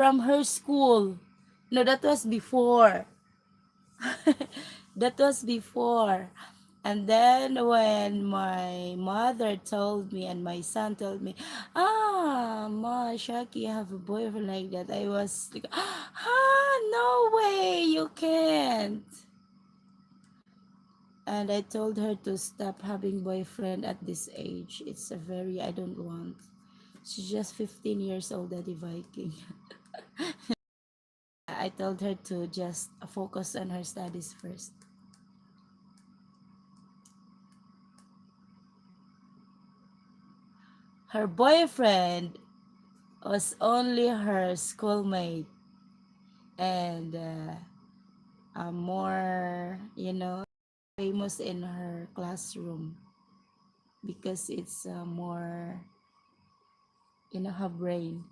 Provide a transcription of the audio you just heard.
from her school. No, that was before. That was before. And then when my mother told me and my son told me, Ma, Shaki, you have a boyfriend like that. I was like, no way, you can't. And I told her to stop having boyfriend at this age. It's a very, I don't want. She's just 15 years old, Daddy Viking. I told her to just focus on her studies first. Her boyfriend was only her schoolmate and more, famous in her classroom because it's more, her brain.